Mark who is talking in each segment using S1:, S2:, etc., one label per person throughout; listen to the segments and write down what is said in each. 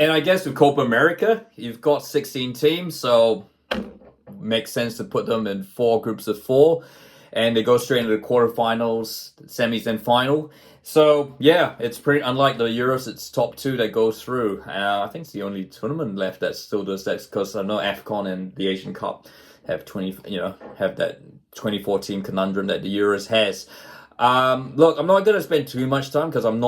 S1: And I guess with Copa America, you've got 16 teams, so makes sense to put them in 4 groups of 4, and they go straight into the quarterfinals, semis, and final. So yeah, it's pretty unlike the Euros. It's top 2 that goes through. I think it's the only tournament left that still does that, because I know AFCON and the Asian Cup have have that 24 team conundrum that the Euros has. Look, I'm not going to spend too much time because I'm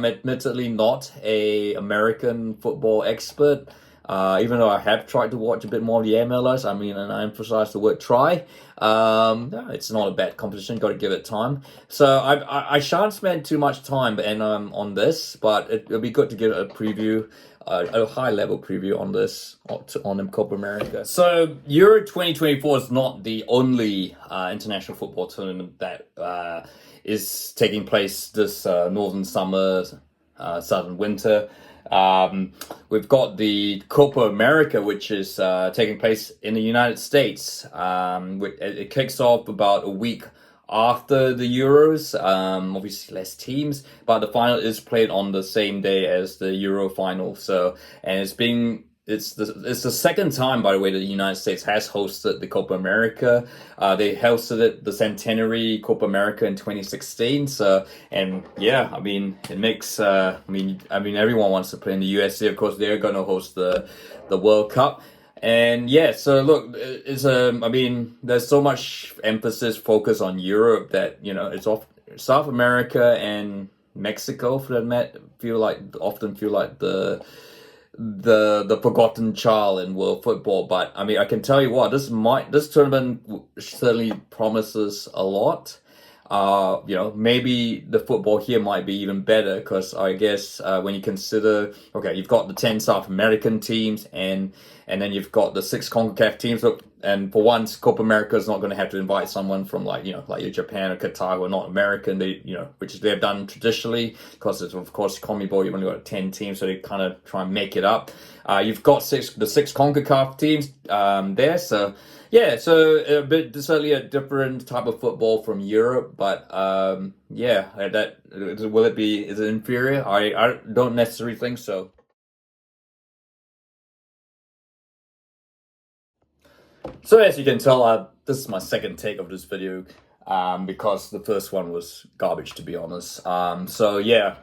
S1: admittedly not a American football expert. Even though I have tried to watch a bit more of the MLS, and I emphasize the word try. It's not a bad competition. Got to give it time. So I shan't spend too much time on this, but it'll be good to give a preview, a high level preview on this on the Copa America. So Euro 2024 is not the only international football tournament that is taking place this northern summer, southern winter. We've got the Copa America, which is taking place in the United States. It kicks off about a week after the Euros. Obviously less teams, but the final is played on the same day as the Euro final. And it's the second time, by the way, that the United States has hosted the Copa America. They hosted the Centenary Copa America in 2016. It makes everyone wants to play in the USA. Of course, they're going to host the World Cup. And yeah, so look, there's so much focus on Europe that it's off South America and Mexico for that often feel like the forgotten child in world football. But I can tell you what, this tournament certainly promises a lot. Maybe the football here might be even better, because I guess when you consider, okay, you've got the 10 South American teams and then you've got the 6 CONCACAF teams. And for once, Copa America is not going to have to invite someone from like Japan or Qatar who are not American. Which they've done traditionally, because it's, of course, CONMEBOL, you've only got 10 teams, so they kind of try and make it up. You've got the 6 CONCACAF teams there, so yeah, so certainly a different type of football from Europe, but is it inferior? I don't necessarily think so. So as you can tell, this is my second take of this video, because the first one was garbage, to be honest. So we're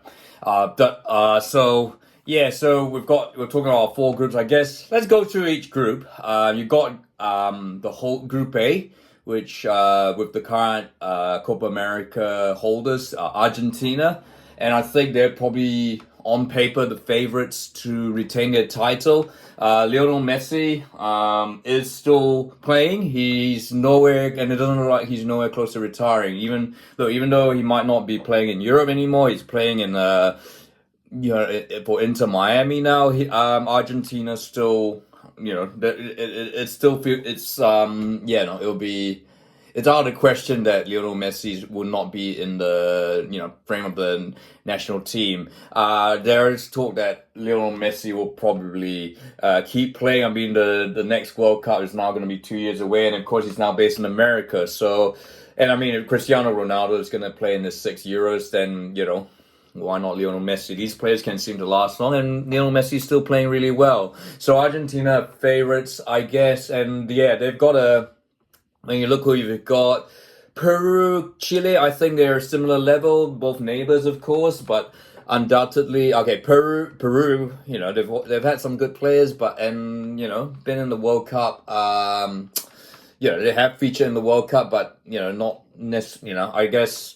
S1: talking about 4 groups, I guess. Let's go through each group. You've got the whole Group A, which with the current Copa America holders, Argentina, and I think they're probably on paper the favorites to retain their title. Lionel Messi is still playing. He's nowhere, and it doesn't look like he's nowhere close to retiring. Even though he might not be playing in Europe anymore, he's playing in for Inter Miami now. Argentina still, it's out of the question that Lionel Messi will not be in the frame of the national team. There is talk that Lionel Messi will probably keep playing. The next World Cup is now going to be 2 years away, and of course he's now based in America. So, if Cristiano Ronaldo is going to play in the 6 Euros, then why not Lionel Messi? These players can seem to last long, and Lionel Messi is still playing really well. So Argentina favorites, I guess, and yeah, they've got when you look who you've got, Peru, Chile, I think they're a similar level, both neighbors, of course, but undoubtedly, okay, Peru, they've had some good players, been in the World Cup. They have featured in the World Cup, but not necessarily. I guess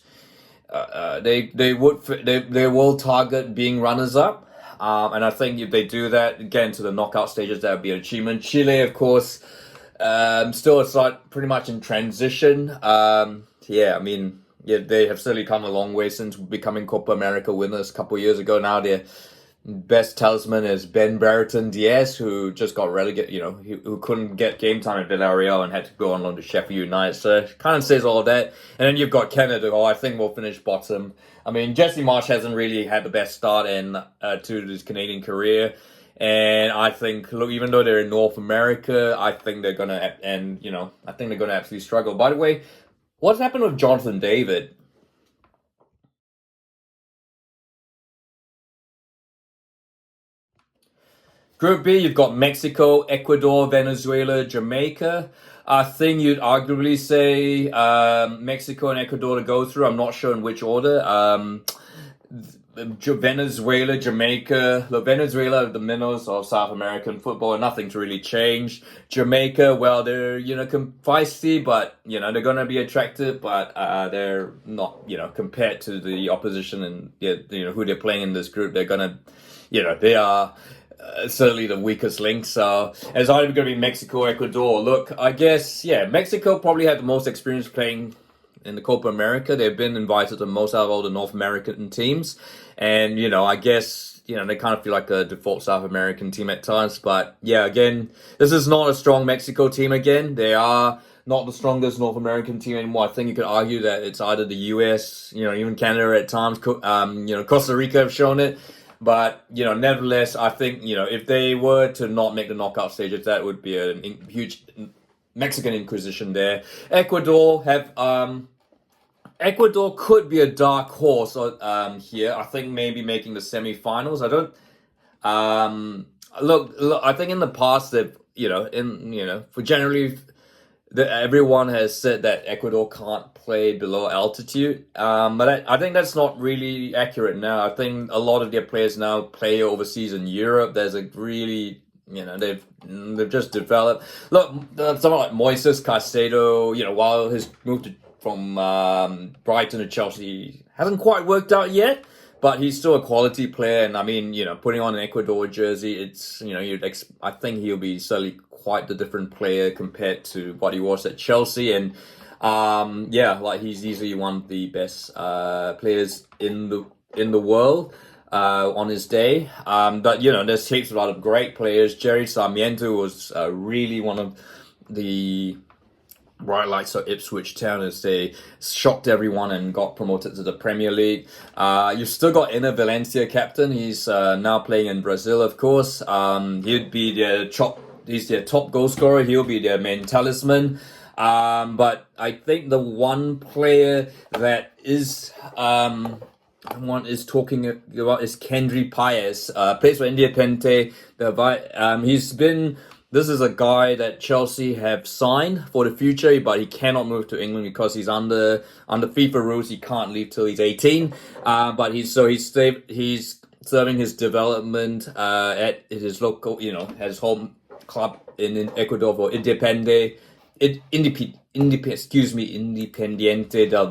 S1: they will target being runners up, and I think if they do that, get into the knockout stages, that would be an achievement. Chile, of course. Still, it's like pretty much in transition. They have certainly come a long way since becoming Copa America winners a couple of years ago. Now their best talisman is Ben Brereton Diaz, who just got relegated, who couldn't get game time at Villarreal and had to go on loan to Sheffield United. So it kind of says all that. And then you've got Canada, who I think will finish bottom. Jesse Marsch hasn't really had the best start to his Canadian career. And I think, look, even though they're in North America, I think they're gonna, absolutely struggle. By the way, what's happened with Jonathan David? Group B, you've got Mexico, Ecuador, Venezuela, Jamaica. I think you'd arguably say Mexico and Ecuador to go through. I'm not sure in which order. Venezuela, Jamaica. Look, Venezuela, the minnows of South American football, nothing's really changed. Jamaica, well, they're feisty, but they're gonna be attractive, but they're not compared to the opposition and who they're playing in this group. They're gonna, they are. Certainly the weakest link. So it's either going to be Mexico or Ecuador. Look, I guess, Mexico probably had the most experience playing in the Copa America. They've been invited to most out of all the North American teams. And, I guess, they kind of feel like a default South American team at times. But, again, this is not a strong Mexico team again. They are not the strongest North American team anymore. I think you could argue that it's either the US, even Canada at times, Costa Rica have shown it. But, nevertheless, I think, if they were to not make the knockout stages, that would be a huge Mexican inquisition there. Ecuador could be a dark horse here. I think maybe making the semifinals. I don't, look, I think in the past that, for generally, everyone has said that Ecuador can't play below altitude, but I think that's not really accurate now. I think a lot of their players now play overseas in Europe. There's a really, they've just developed. Look, someone like Moises Caicedo, while his move from Brighton to Chelsea hasn't quite worked out yet, but he's still a quality player. And I mean, putting on an Ecuador jersey, it's, I think he'll be certainly quite the different player compared to what he was at Chelsea. And he's easily one of the best players in the world on his day. But there's heaps of a lot of great players. Jerry Sarmiento was really one of the bright lights of Ipswich Town as they shocked everyone and got promoted to the Premier League. You've still got Inner Valencia captain. He's now playing in Brazil, of course. He'd be he's their top goal scorer. He'll be their main talisman. But I think the one player that is everyone is talking about is Kendry Paez. Plays for Independiente. This is a guy that Chelsea have signed for the future, but he cannot move to England because he's under FIFA rules. He can't leave till he's 18. But he's serving his development at his local, his home club in Ecuador for Independiente del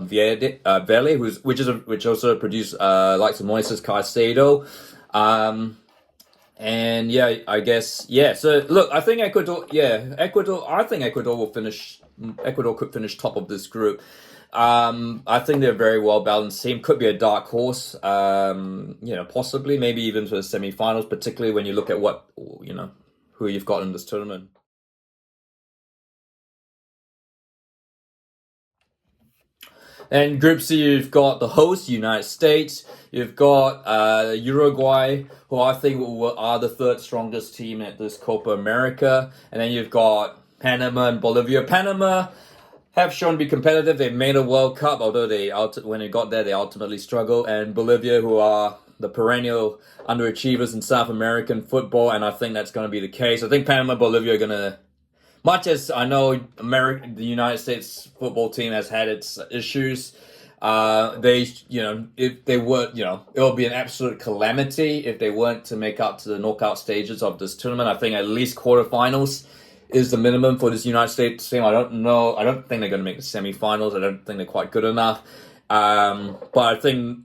S1: Valle, which also produced likes of Moises Caicedo. And I guess, so look, I think Ecuador could finish top of this group. I think they're a very well balanced team. Could be a dark horse, possibly, maybe even to the semi-finals, particularly when you look at who you've got in this tournament. And Group C, you've got the host, United States. You've got Uruguay, who I think are the third strongest team at this Copa America. And then you've got Panama and Bolivia. Panama have shown to be competitive. They've made a World Cup, although when they got there, they ultimately struggled. And Bolivia, who are the perennial underachievers in South American football, and I think that's going to be the case. I think Panama and Bolivia are going to, much as I know the United States football team has had its issues, if they were, it would be an absolute calamity if they weren't to make up to the knockout stages of this tournament. I think at least quarterfinals is the minimum for this United States team. I don't think they're going to make the semifinals. I don't think they're quite good enough. But I think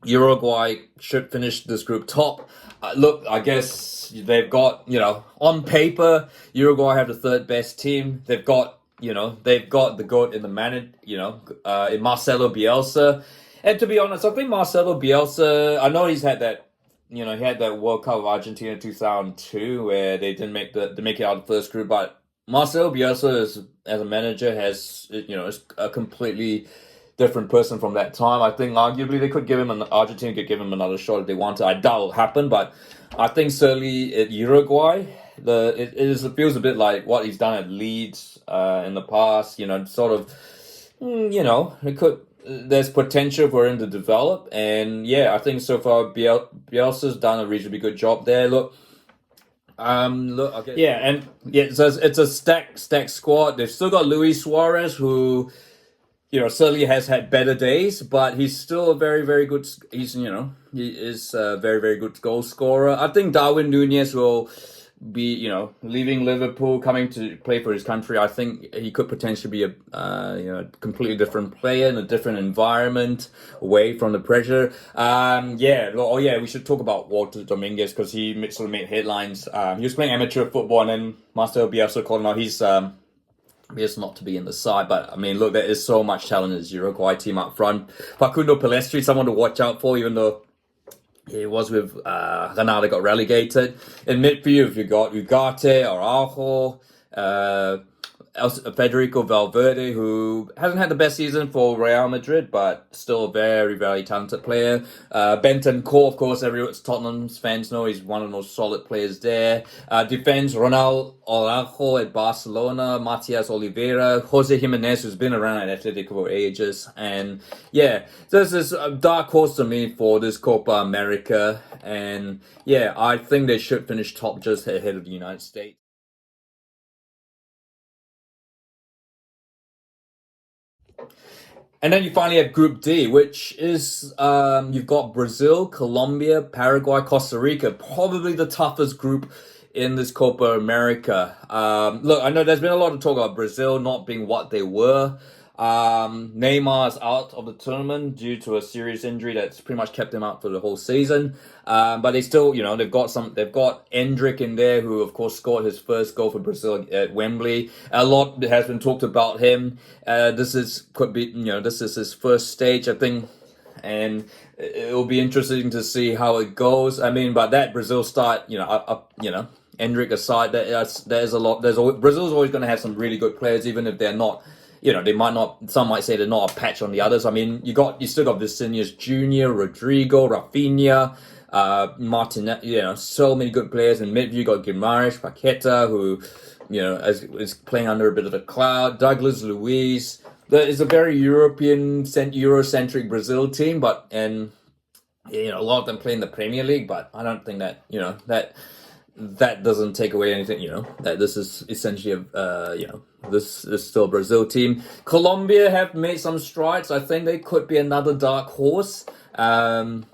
S1: Uruguay should finish this group top. Look, I guess they've got, on paper, Uruguay have the third best team. They've got the GOAT in the manager, in Marcelo Bielsa. And to be honest, I think Marcelo Bielsa, I know he's had that, he had that World Cup of Argentina in 2002 where they didn't make it out of the first group. But Marcelo Bielsa as a manager is a completely different person from that time. I think arguably Argentina could give him another shot if they wanted. I doubt it'll happen, but I think certainly at Uruguay, it feels a bit like what he's done at Leeds in the past. There's potential for him to develop, and I think so far Bielsa's done a reasonably good job there. Look, Look, okay. Yeah, and yeah, it's a stacked squad. They've still got Luis Suarez, who certainly has had better days, but he's still a very, very good. He is a very, very good goal scorer. I think Darwin Nunez will be, leaving Liverpool, coming to play for his country. I think he could potentially be a, completely different player in a different environment, away from the pressure. We should talk about Walter Dominguez because he sort of made headlines. He was playing amateur football, and then Marcelo Bielsa called him out. He's not to be in the side, but I mean, look, there is so much talent in this Uruguay team up front. Facundo Palestri, someone to watch out for, even though he was with Granada, got relegated. In midfield, you've got Ugarte, Araujo, Federico Valverde, who hasn't had the best season for Real Madrid, but still a very, very talented player. Bentancur, of course, Tottenham's fans know he's one of the most solid players there. Defense, Ronald Araujo at Barcelona, Matias Oliveira, Jose Jimenez, who's been around at Atletico for ages. And yeah, this is a dark horse to me for this Copa America. And yeah, I think they should finish top just ahead of the United States. And then you finally have Group D, which is you've got Brazil, Colombia, Paraguay, Costa Rica, probably the toughest group in this Copa America. Look, I know there's been a lot of talk about Brazil not being what they were. Neymar is out of the tournament due to a serious injury that's pretty much kept him out for the whole season. But they still, they've got Endrick in there, who of course scored his first goal for Brazil at Wembley. A lot has been talked about him. This is his first stage, I think, and it'll be interesting to see how it goes. I mean, but that Brazil start, Endrick aside, there's a lot. Brazil's always going to have some really good players, even if they're not. They might not. Some might say they're not a patch on the others. I mean, you still got Vinicius Junior, Rodrigo, Rafinha, Martinez. So many good players. In midfield, you got Guimaraes, Paqueta, who, is playing under a bit of a cloud. Douglas Luiz. There is a very Eurocentric Brazil team, a lot of them play in the Premier League. But I don't think that that doesn't take away anything, that this is essentially this is still a Brazil team. Colombia have made some strides. I think they could be another dark horse. They've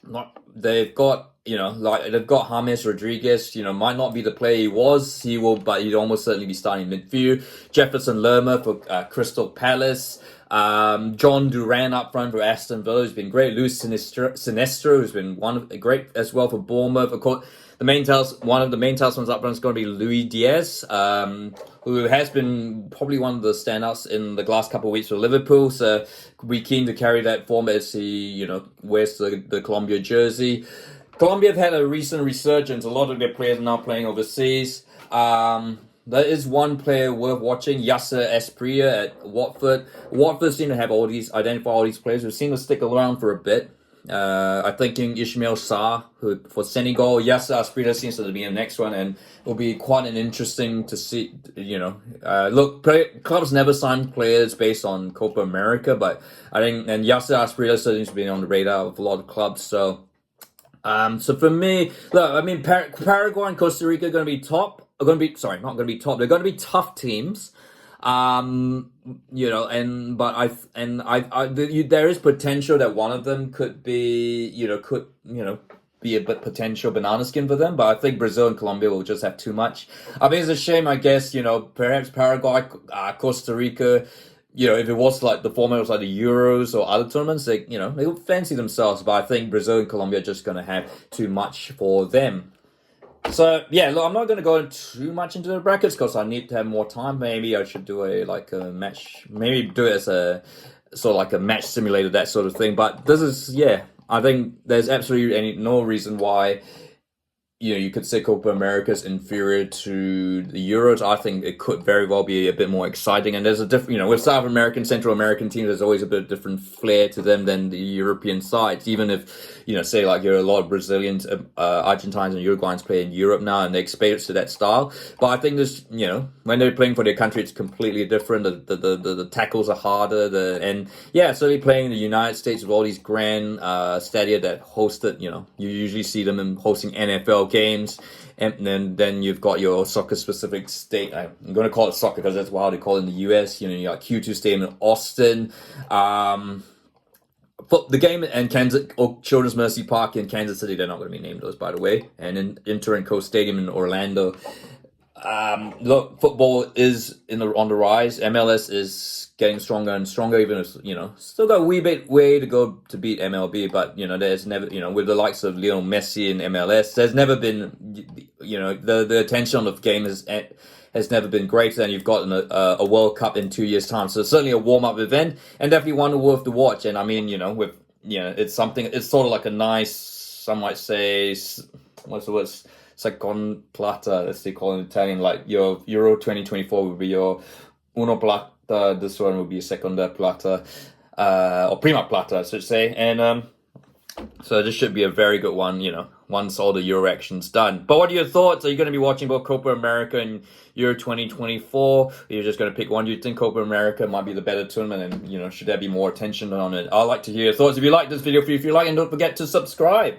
S1: got, they've got James Rodriguez, might not be the player he was. But he'd almost certainly be starting midfield. Jefferson Lerma for Crystal Palace. John Duran up front for Aston Villa, who's been great. Luis Sinestro, who's been great as well for Bournemouth. Of course, one of the main talismans up front is going to be Luis Diaz, who has been probably one of the standouts in the last couple of weeks for Liverpool. So we're keen to carry that form as he, wears the Colombia jersey. Colombia have had a recent resurgence. A lot of their players are now playing overseas. There is one player worth watching, Yasser Asprilla at Watford. Watford seem to have identify all these players who seem to stick around for a bit. I'm thinking Ismail Sarr, who for Senegal. Yasser Asprilla seems to be the next one, and it'll be quite an interesting to see. Clubs never sign players based on Copa America, but I think Yasser Asprilla seems to be on the radar of a lot of clubs. So for me, look, I mean, Paraguay and Costa Rica are going to be top. Not going to be top. They're going to be tough teams. There is potential that one of them could be, be a bit potential banana skin for them. But I think Brazil and Colombia will just have too much. I mean, it's a shame, I guess. Perhaps Paraguay, Costa Rica. If it was like the format was like the Euros or other tournaments, they would fancy themselves. But I think Brazil and Colombia are just going to have too much for them. So yeah, look, I'm not going to go too much into the brackets because I need to have more time. Maybe I should do a match. Maybe do it as a sort of like a match simulator, that sort of thing. But this is I think there's absolutely no reason why you could say Copa America is inferior to the Euros. I think it could very well be a bit more exciting. And there's a different, with South American, Central American teams, there's always a bit different flair to them than the European sides. Even if, say like you're a lot of Brazilians, Argentines and Uruguayans play in Europe now and they expect to that style. But I think this, when they're playing for their country, it's completely different. The tackles are harder. Certainly playing in the United States with all these grand stadia that hosted, you usually see them hosting NFL games. And then you've got your soccer-specific state. I'm going to call it soccer because that's how they call it in the US. You got Q2 Stadium in Austin. But the game in Kansas, Children's Mercy Park in Kansas City, they're not going to be named those, by the way. And in Inter and Co Stadium in Orlando. Look, football is on the rise. MLS is getting stronger and stronger, even if, still got a wee bit way to go to beat MLB, but, there's never, with the likes of Lionel Messi in MLS, there's never been, the attention of the game has never been greater, and you've gotten a World Cup in 2 years' time. So certainly a warm-up event, and definitely one worth to watch. And I mean, it's something, it's sort of like a nice, some might say, what's the word? Second plata, as they call it in Italian, like your Euro 2024 would be your uno plata, this one would be seconda plata, or prima plata, I should say. And so this should be a very good one, once all the Euro action's done. But what are your thoughts? Are you going to be watching both Copa America and Euro 2024? Or you're just going to pick one? Do you think Copa America might be the better tournament, and, should there be more attention on it? I'd like to hear your thoughts. If you like this video, if you like, and don't forget to subscribe.